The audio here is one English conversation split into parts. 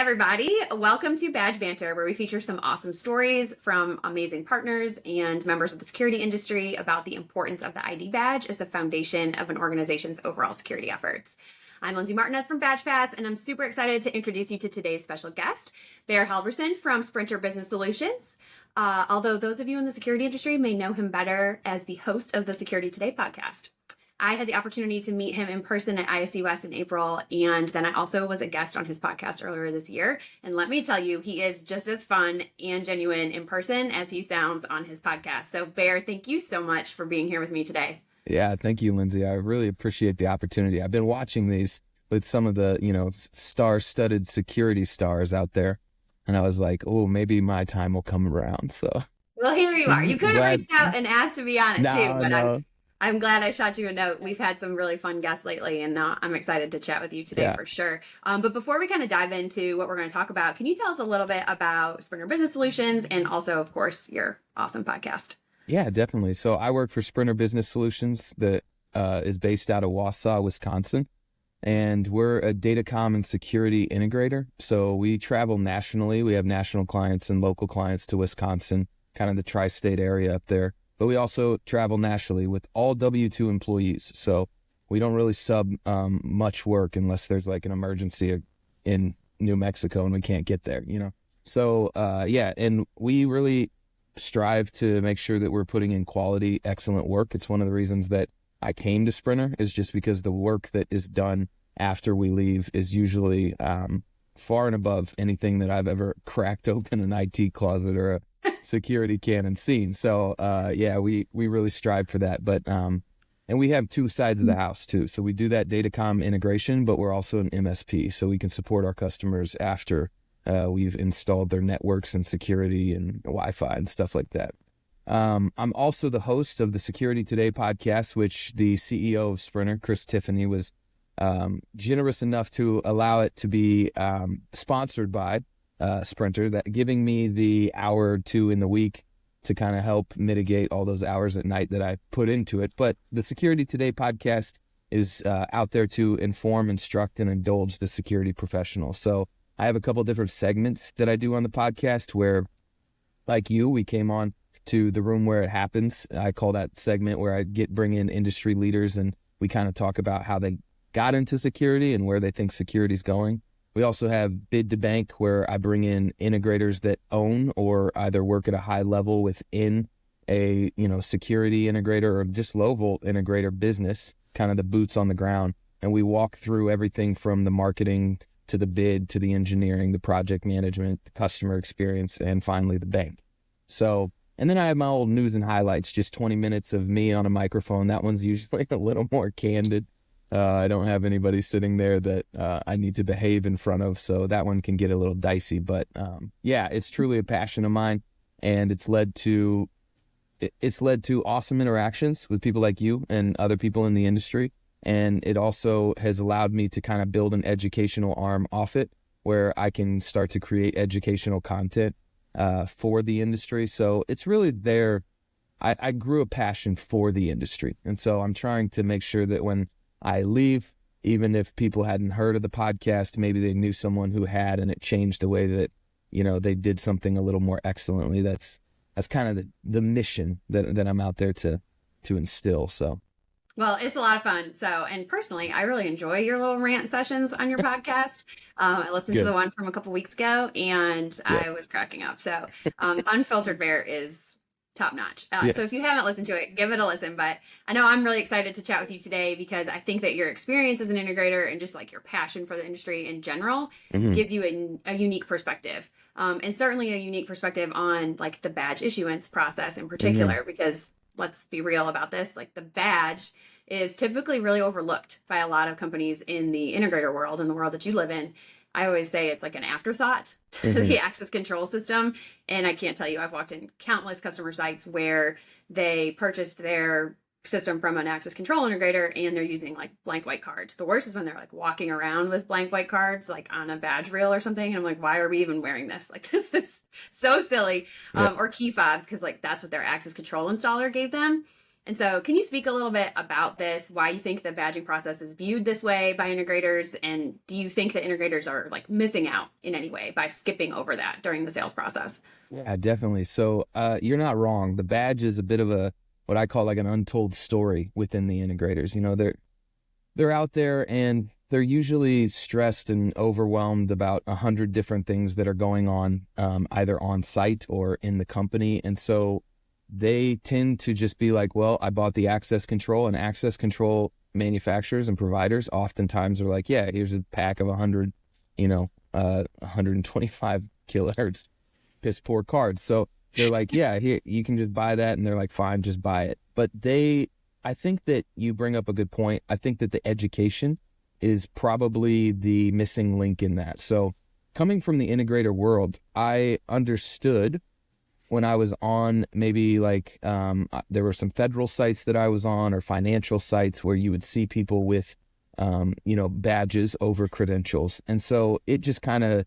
everybody. Welcome to Badge Banter, where we feature some awesome stories from amazing partners and members of the security industry about the importance of the ID badge as the foundation of an organization's overall security efforts. I'm Lindsay Martinez from Badge Pass, and I'm super excited to introduce you to today's special guest, Baer Halvorson from Sprinter Business Solutions. Although those of you in the security industry may know him better as the host of the Security Today podcast. I had the opportunity to meet him in person at ISC West in April, and then I also was a guest on his podcast earlier this year. And let me tell you, he is just as fun and genuine in person as he sounds on his podcast. So Baer, thank you so much for being here with me today. Yeah, thank you, Lindsay. I really appreciate the opportunity. I've been watching these with some of the, star-studded security stars out there. And I was like, oh, maybe my time will come around. So, well, here you are. You could have reached out and asked to be on it too, but I'm glad I shot you a note. We've had some really fun guests lately, and I'm excited to chat with you today for sure. But before we kind of dive into what we're going to talk about, can you tell us a little bit about Sprinter Business Solutions and also, of course, your awesome podcast? Yeah, definitely. So I work for Sprinter Business Solutions that is based out of Wausau, Wisconsin. And we're a datacom and security integrator. So we travel nationally. We have national clients and local clients to Wisconsin, kind of the tri-state area up there. But we also travel nationally with all W-2 employees. So we don't really sub much work unless there's like an emergency in New Mexico and we can't get there, So, and we really strive to make sure that we're putting in quality, excellent work. It's one of the reasons that I came to Sprinter, is just because the work that is done after we leave is usually far and above anything that I've ever cracked open an IT closet or a security can seen. So we really strive for that. But and we have two sides of the house too. So we do that datacom integration, but we're also an MSP, so we can support our customers after we've installed their networks and security and Wi-Fi and stuff like that. I'm also the host of the Security Today podcast, which the CEO of Sprinter, Chris Tiffany, was generous enough to allow it to be sponsored by Sprinter, that giving me the hour or two in the week to kind of help mitigate all those hours at night that I put into it. But the Security Today podcast is out there to inform, instruct, and indulge the security professional. So I have a couple different segments that I do on the podcast where, like you, we came on to the room where it happens. I call that segment where I bring in industry leaders and we kind of talk about how they got into security and where they think security is going. We also have Bid to Bank, where I bring in integrators that own or either work at a high level within a security integrator or just low volt integrator business, kind of the boots on the ground. And we walk through everything from the marketing to the bid to the engineering, the project management, the customer experience, and finally the bank. So, and then I have my old news and highlights, just 20 minutes of me on a microphone. That one's usually a little more candid. I don't have anybody sitting there that I need to behave in front of, so that one can get a little dicey. But it's truly a passion of mine, and it's led to awesome interactions with people like you and other people in the industry. And it also has allowed me to kind of build an educational arm off it, where I can start to create educational content for the industry. So it's really there. I grew a passion for the industry, and so I'm trying to make sure that when I leave, even if people hadn't heard of the podcast, maybe they knew someone who had, and it changed the way that, they did something a little more excellently. That's kind of the mission that I'm out there to instill. So. Well, it's a lot of fun. So, and personally, I really enjoy your little rant sessions on your podcast. I listened to the one from a couple weeks ago and I was cracking up. So, Unfiltered Baer is top notch. So if you haven't listened to it, give it a listen. But I know I'm really excited to chat with you today because I think that your experience as an integrator and just like your passion for the industry in general gives you a unique perspective. And certainly a unique perspective on like the badge issuance process in particular, because let's be real about this, like the badge is typically really overlooked by a lot of companies in the integrator world, in the world that you live in. I always say it's like an afterthought to the access control system. And I can't tell you, I've walked in countless customer sites where they purchased their system from an access control integrator and they're using like blank white cards. The worst is when they're like walking around with blank white cards, like on a badge reel or something. And I'm like, why are we even wearing this? Like, this is so silly. Or key fobs, because like that's what their access control installer gave them. And so can you speak a little bit about this, why you think the badging process is viewed this way by integrators? And do you think that integrators are like missing out in any way by skipping over that during the sales process? Yeah, definitely. So you're not wrong. The badge is a bit of a what I call like an untold story within the integrators. They're out there and they're usually stressed and overwhelmed about 100 different things that are going on, either on site or in the company. And so they tend to just be like, well, I bought the access control, and access control manufacturers and providers oftentimes are like, yeah, here's a pack of 100, 125 kilohertz piss poor cards. So they're like, yeah, here, you can just buy that. And they're like, fine, just buy it. But I think that you bring up a good point. I think that the education is probably the missing link in that. So coming from the integrator world, I understood when I was on maybe like there were some federal sites that I was on, or financial sites where you would see people with badges over credentials. And so it just kind of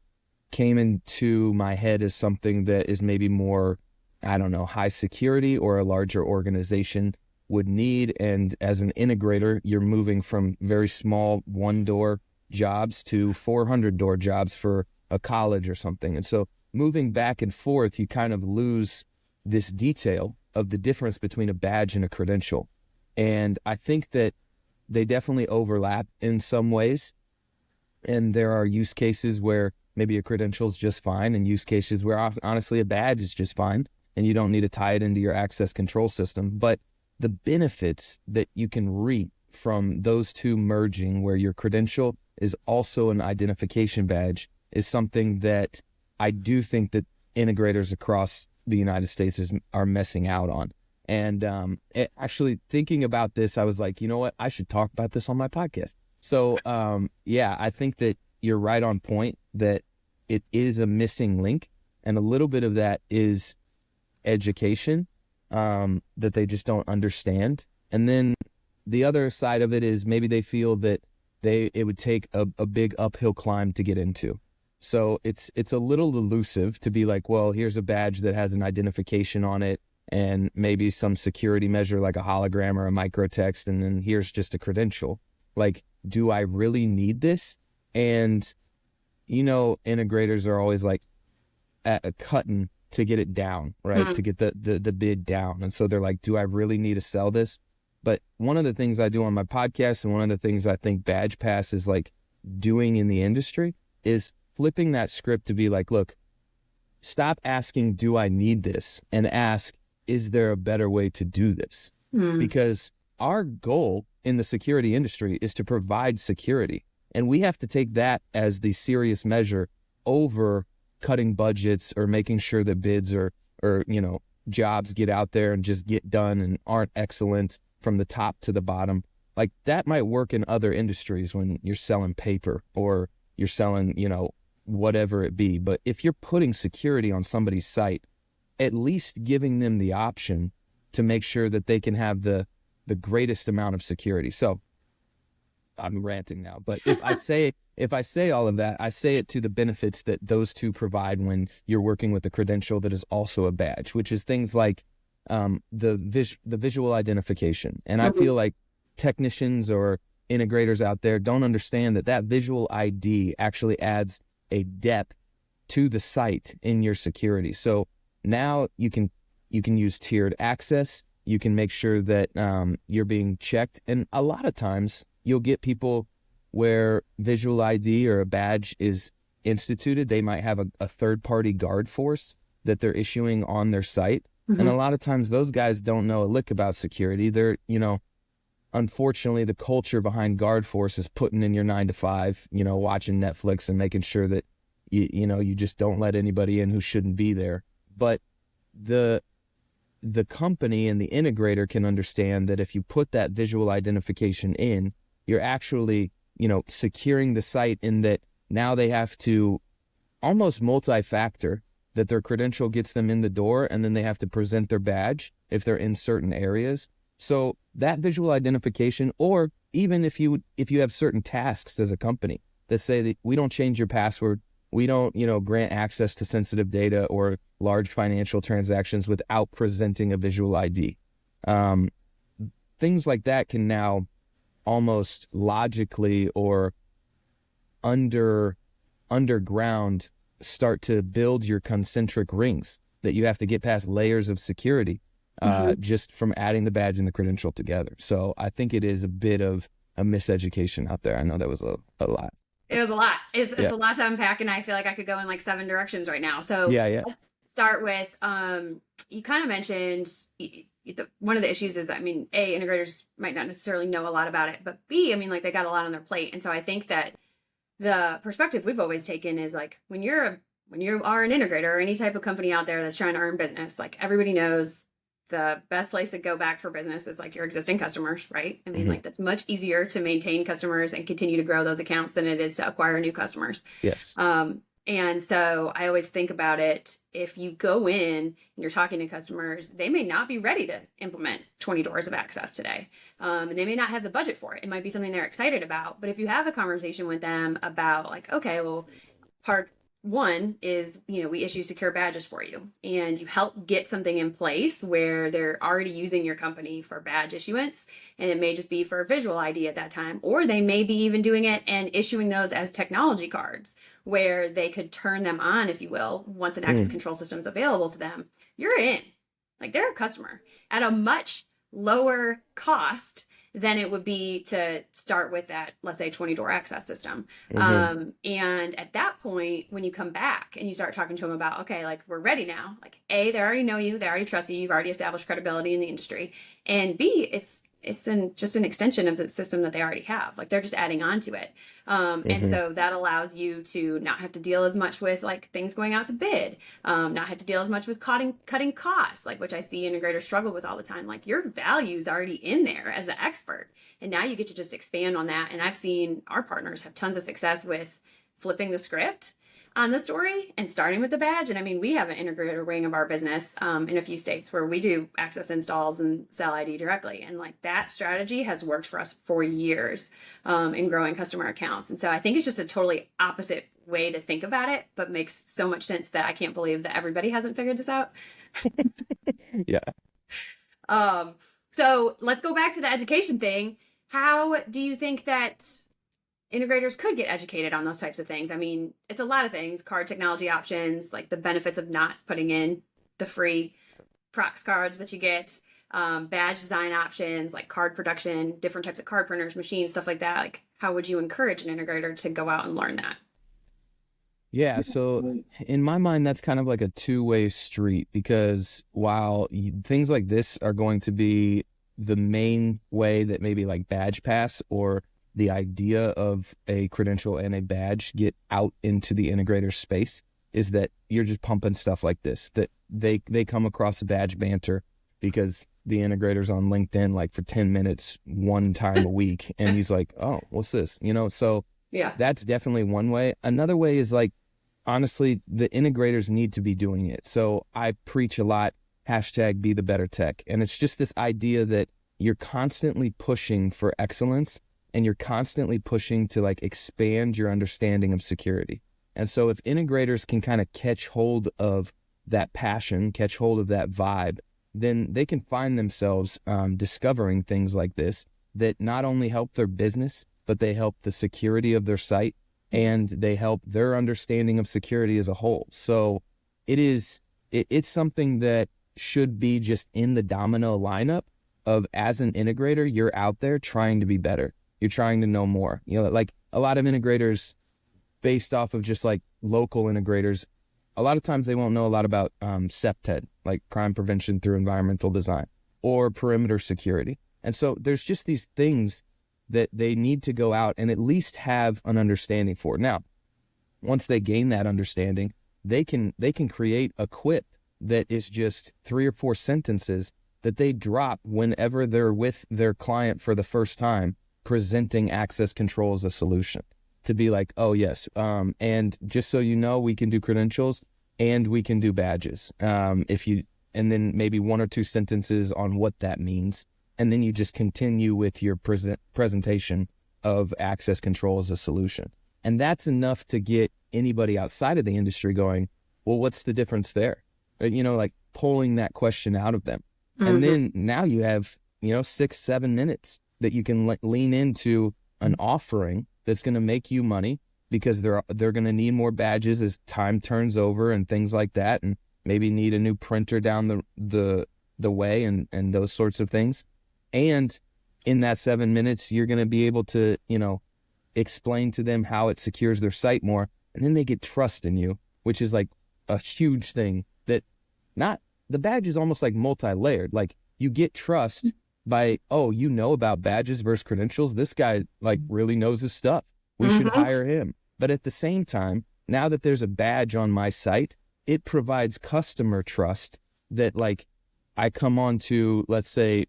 came into my head as something that is maybe more, I don't know, high security or a larger organization would need. And as an integrator, you're moving from very small one-door jobs to 400-door jobs for a college or something. And so moving back and forth, you kind of lose this detail of the difference between a badge and a credential. And I think that they definitely overlap in some ways. And there are use cases where maybe a credential is just fine, and use cases where honestly a badge is just fine, and you don't need to tie it into your access control system. But the benefits that you can reap from those two merging, where your credential is also an identification badge, is something that I do think that integrators across the United States are missing out on. And actually thinking about this, I was like, you know what? I should talk about this on my podcast. So I think that you're right on point that it is a missing link. And a little bit of that is education that they just don't understand. And then the other side of it is maybe they feel that it would take a big uphill climb to get into. So it's a little elusive to be like, well, here's a badge that has an identification on it and maybe some security measure like a hologram or a microtext, and then here's just a credential. Like, do I really need this? And, integrators are always like cutting to get it down, right? Mm-hmm. To get the bid down. And so they're like, do I really need to sell this? But one of the things I do on my podcast, and one of the things I think Badge Pass is like doing in the industry, is flipping that script to be like, look, stop asking, do I need this? And ask, is there a better way to do this? Mm. Because our goal in the security industry is to provide security. And we have to take that as the serious measure over cutting budgets or making sure that bids or jobs get out there and just get done and aren't excellent from the top to the bottom. Like, that might work in other industries when you're selling paper or you're selling, whatever it be. But if you're putting security on somebody's site, at least giving them the option to make sure that they can have the greatest amount of security. So I'm ranting now, but if I say all of that, I say it to the benefits that those two provide when you're working with a credential that is also a badge, which is things like the visual identification. And I feel like technicians or integrators out there don't understand that visual ID actually adds a depth to the site in your security. So now you can use tiered access. You can make sure that you're being checked. And a lot of times you'll get people where visual ID or a badge is instituted. They might have a third-party guard force that they're issuing on their site. Mm-hmm. And a lot of times those guys don't know a lick about security. They're, unfortunately, the culture behind guard force is putting in your 9 to 5, watching Netflix and making sure that you just don't let anybody in who shouldn't be there. But the company and the integrator can understand that if you put that visual identification in, you're actually, securing the site, in that now they have to almost multi-factor that their credential gets them in the door, and then they have to present their badge if they're in certain areas. So that visual identification, or even if you have certain tasks as a company that say that we don't change your password, we don't, grant access to sensitive data or large financial transactions without presenting a visual ID. things like that can now almost logically or underground start to build your concentric rings that you have to get past layers of security just from adding the badge and the credential together. So I think it is a bit of a miseducation out there. I know that was a lot. It was a lot. It's Yeah. a lot to unpack, and I feel like I could go in like 7 directions right now. So Yeah. let's start with you kind of mentioned one of the issues is, I mean, A, integrators might not necessarily know a lot about it, but B, I mean, like they got a lot on their plate. And so I think that the perspective we've always taken is like when you are an integrator or any type of company out there that's trying to earn business, like everybody knows the best place to go back for business is like your existing customers, right? I mean, like that's much easier to maintain customers and continue to grow those accounts than it is to acquire new customers. Yes. And so I always think about it, if you go in and you're talking to customers, they may not be ready to implement 20 doors of access today. And they may not have the budget for it. It might be something they're excited about. But if you have a conversation with them about like, okay, well, part one is, we issue secure badges for you, and you help get something in place where they're already using your company for badge issuance. And it may just be for a visual ID at that time, or they may be even doing it and issuing those as technology cards where they could turn them on, if you will, once an access control system is available to them. You're in. Like, they're a customer at a much lower cost than it would be to start with that, let's say, 20-door access system. And at that point, when you come back and you start talking to them about, okay, like, we're ready now, like, A, they already know you, they already trust you, you've already established credibility in the industry, and B, it's just an extension of the system that they already have. Like, they're just adding on to it. And so that allows you to not have to deal as much with like things going out to bid, not have to deal as much with cutting costs, like, which I see integrators struggle with all the time. Like, your value is already in there as the expert, and now you get to just expand on that. And I've seen our partners have tons of success with flipping the script on the story and starting with the badge. And I mean, we have an integrator wing of our business in a few states where we do access installs and sell ID directly. And like, that strategy has worked for us for years in growing customer accounts. And so I think it's just a totally opposite way to think about it, but makes so much sense that I can't believe that everybody hasn't figured this out. Yeah. So let's go back to the education thing. How do you think that integrators could get educated on those types of things? I mean, it's a lot of things: card technology options, like the benefits of not putting in the free prox cards that you get, badge design options, like card production, different types of card printers, machines, stuff like that. Like, how would you encourage an integrator to go out and learn that? Yeah, so in my mind, that's kind of like a two-way street, because while things like this are going to be the main way that maybe like Badge Pass or the idea of a credential and a badge get out into the integrator space, is that you're just pumping stuff like this, that they come across a Badge Banter because the integrator's on LinkedIn like for 10 minutes one time a week, and he's like, oh, what's this? So Yeah. that's definitely one way. Another way is like, honestly, the integrators need to be doing it. So I preach a lot, #be the better tech. And it's just this idea that you're constantly pushing for excellence, and you're constantly pushing to like expand your understanding of security. And so if integrators can kind of catch hold of that passion, catch hold of that vibe, then they can find themselves discovering things like this that not only help their business, but they help the security of their site, and they help their understanding of security as a whole. So it's something that should be just in the domino lineup of, as an integrator, you're out there trying to be better. You're trying to know more. Like a lot of integrators, based off of just like local integrators, a lot of times they won't know a lot about CPTED, like crime prevention through environmental design, or perimeter security. And so there's just these things that they need to go out and at least have an understanding for. Now, once they gain that understanding, they can create a quip that is just 3 or 4 sentences that they drop whenever they're with their client for the first time, presenting access control as a solution, to be like, oh yes, and just so you know, we can do credentials and we can do badges. And then maybe 1 or 2 sentences on what that means. And then you just continue with your presentation of access control as a solution. And that's enough to get anybody outside of the industry going, well, what's the difference there? Like pulling that question out of them. And then now you have 6-7 minutes that you can lean into an offering that's going to make you money, because they're going to need more badges as time turns over and things like that, and maybe need a new printer down the way and those sorts of things. And in that 7 minutes, you're going to be able to, explain to them how it secures their site more, and then they get trust in you, which is like a huge thing. That not the badge is almost like multi-layered. Like, you get trust by, about badges versus credentials. This guy like really knows his stuff. We should hire him. But at the same time, now that there's a badge on my site, it provides customer trust that, like, I come on to, let's say,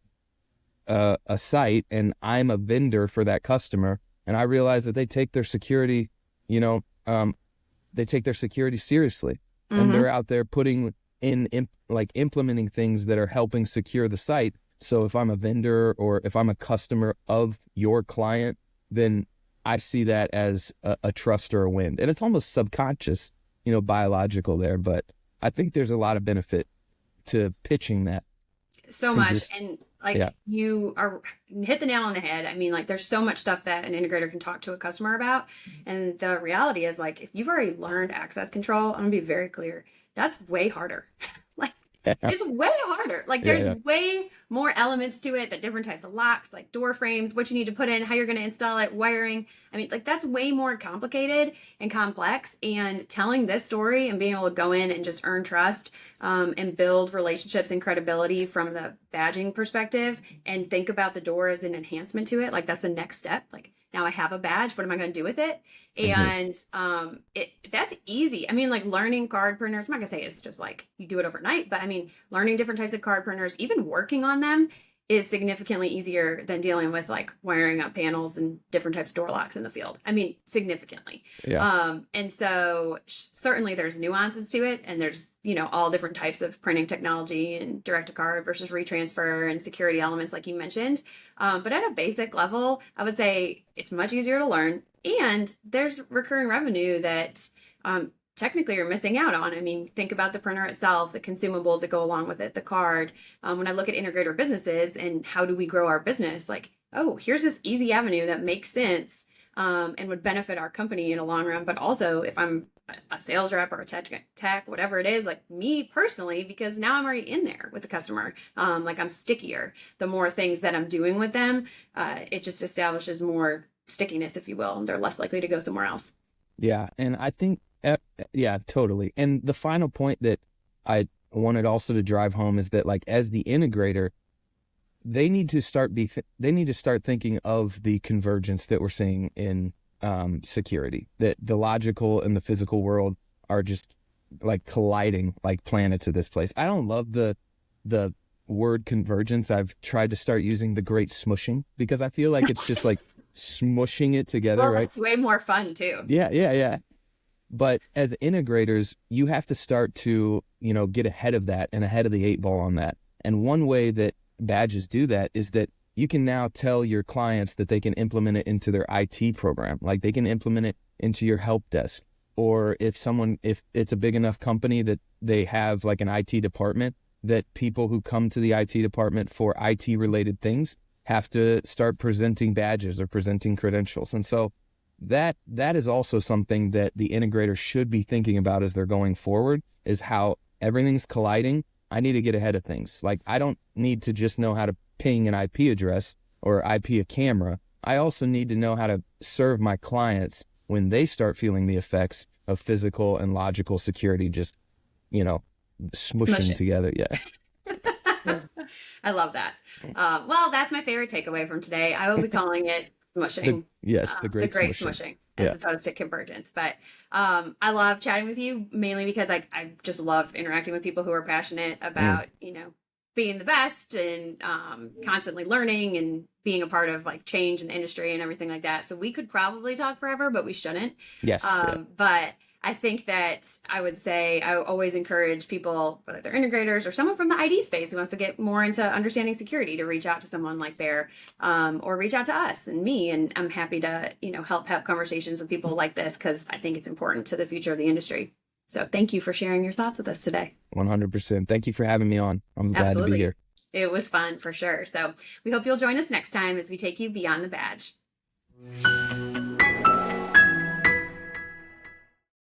a site, and I'm a vendor for that customer, and I realize that they take their security, they take their security seriously, and they're out there putting implementing things that are helping secure the site. So if I'm a vendor or if I'm a customer of your client, then I see that as a trust or a win. And it's almost subconscious, biological there, but I think there's a lot of benefit to pitching that. So much. And you are hit the nail on the head. I mean, like, there's so much stuff that an integrator can talk to a customer about. And the reality is, like, if you've already learned access control, I'm gonna be very clear, that's way harder. Like, it's way harder. Like, there's way more elements to it, that different types of locks, like door frames, what you need to put in, how you're going to install it, wiring. I mean, like, that's way more complicated and complex. And telling this story and being able to go in and just earn trust, and build relationships and credibility from the badging perspective, and think about the door as an enhancement to it. Like, that's the next step. Like, now I have a badge, what am I going to do with it? And that's easy. I mean, like, learning card printers, I'm not gonna say it's just like you do it overnight, but I mean, learning different types of card printers, even working on them, is significantly easier than dealing with, like, wiring up panels and different types of door locks in the field. I mean, significantly. And so certainly there's nuances to it, and there's, all different types of printing technology and direct to card versus retransfer and security elements, like you mentioned. But at a basic level, I would say it's much easier to learn, and there's recurring revenue that, technically you're missing out on. I mean, think about the printer itself, the consumables that go along with it, the card. When I look at integrator businesses and how do we grow our business, like, here's this easy avenue that makes sense, and would benefit our company in a long run. But also, if I'm a sales rep or a tech, whatever it is, like me personally, because now I'm already in there with the customer, like, I'm stickier. The more things that I'm doing with them, it just establishes more stickiness, if you will. They're less likely to go somewhere else. Yeah. And I think, totally. And the final point that I wanted also to drive home is that, like, as the integrator, they need to start thinking of the convergence that we're seeing in security, that the logical and the physical world are just, like, colliding like planets at this place. I don't love the word convergence. I've tried to start using the great smushing, because I feel like it's just like smushing it together. Well, right? It's way more fun too. Yeah. But as integrators, you have to start to, get ahead of that and ahead of the 8 ball on that. And one way that badges do that is that you can now tell your clients that they can implement it into their IT program. Like, they can implement it into your help desk. Or if it's a big enough company that they have, like, an IT department, that people who come to the IT department for IT related things have to start presenting badges or presenting credentials. And so that is also something that the integrator should be thinking about as they're going forward, is how everything's colliding. I need to get ahead of things. Like, I don't need to just know how to ping an IP address or IP a camera. I also need to know how to serve my clients when they start feeling the effects of physical and logical security just, smushing together. Yeah. I love that. Well, that's my favorite takeaway from today. I will be calling it smushing. The great smushing, as opposed to convergence. But I love chatting with you, mainly because I just love interacting with people who are passionate about, being the best, and constantly learning and being a part of, like, change in the industry and everything like that. So we could probably talk forever, but we shouldn't. Yes. But I think that I would say I always encourage people, whether they're integrators or someone from the ID space who wants to get more into understanding security, to reach out to someone like Baer, or reach out to us and me. And I'm happy to, help have conversations with people like this, because I think it's important to the future of the industry. So thank you for sharing your thoughts with us today. 100%. Thank you for having me on. I'm glad to be here. It was fun for sure. So we hope you'll join us next time as we take you beyond the badge.